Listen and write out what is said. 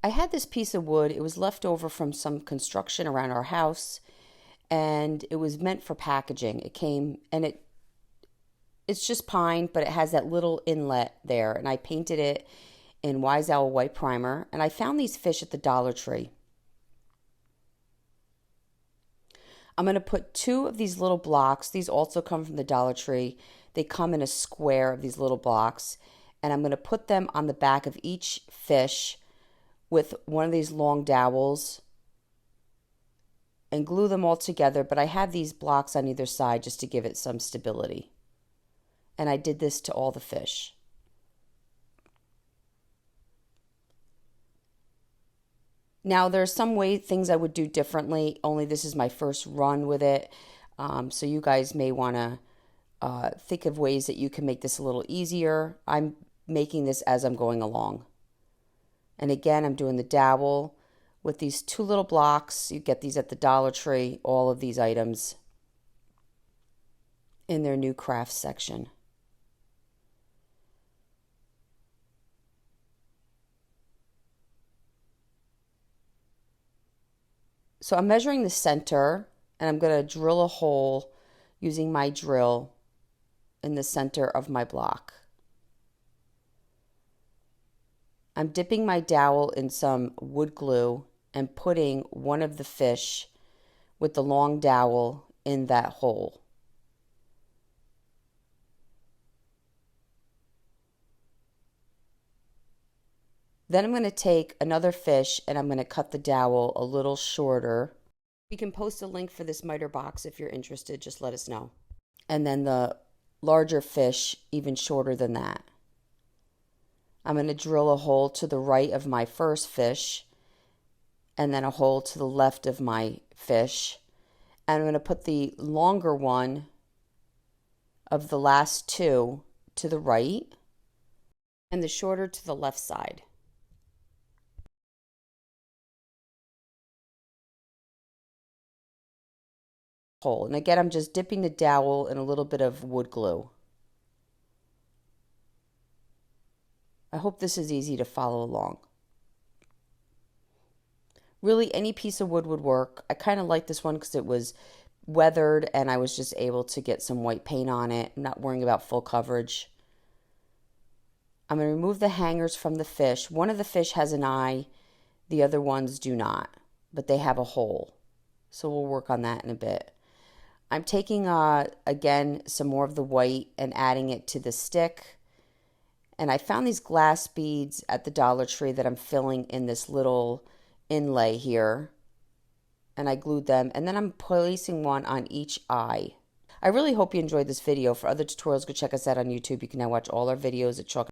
I had this piece of wood. It was left over from some construction around our house, and it was meant for packaging. It came, and it's just pine, but it has that little inlet there, and I painted it in Wise Owl white primer, and I found these fish at the Dollar Tree. I'm going to put 2 of these little blocks. These also come from the Dollar Tree. They come in a square of these little blocks, and I'm going to put them on the back of each fish with one of these long dowels and glue them all together, but I have these blocks on either side just to give it some stability. And I did this to all the fish. Now, there's some things I would do differently, only this is my first run with it. So you guys may want to think of ways that you can make this a little easier. I'm making this as I'm going along. And again, I'm doing the dowel with these 2 little blocks. You get these at the Dollar Tree, all of these items in their new crafts section. So I'm measuring the center, and I'm going to drill a hole using my drill in the center of my block. I'm dipping my dowel in some wood glue and putting one of the fish with the long dowel in that hole. Then I'm going to take another fish and I'm going to cut the dowel a little shorter. We can post a link for this miter box if you're interested, just let us know. And then the larger fish even shorter than that. I'm going to drill a hole to the right of my first fish and then a hole to the left of my fish. And I'm going to put the longer one of the last 2 to the right and the shorter to the left side. Hole. And again, I'm just dipping the dowel in a little bit of wood glue. I hope this is easy to follow along. Really, any piece of wood would work. I kind of like this one because it was weathered and I was just able to get some white paint on it. I'm not worrying about full coverage. I'm going to remove the hangers from the fish. One of the fish has an eye, the other ones do not, but they have a hole. So we'll work on that in a bit. I'm taking, again, some more of the white and adding it to the stick. And I found these glass beads at the Dollar Tree that I'm filling in this little inlay here. And I glued them. And then I'm placing one on each eye. I really hope you enjoyed this video. For other tutorials, go check us out on YouTube. You can now watch all our videos at Chalk.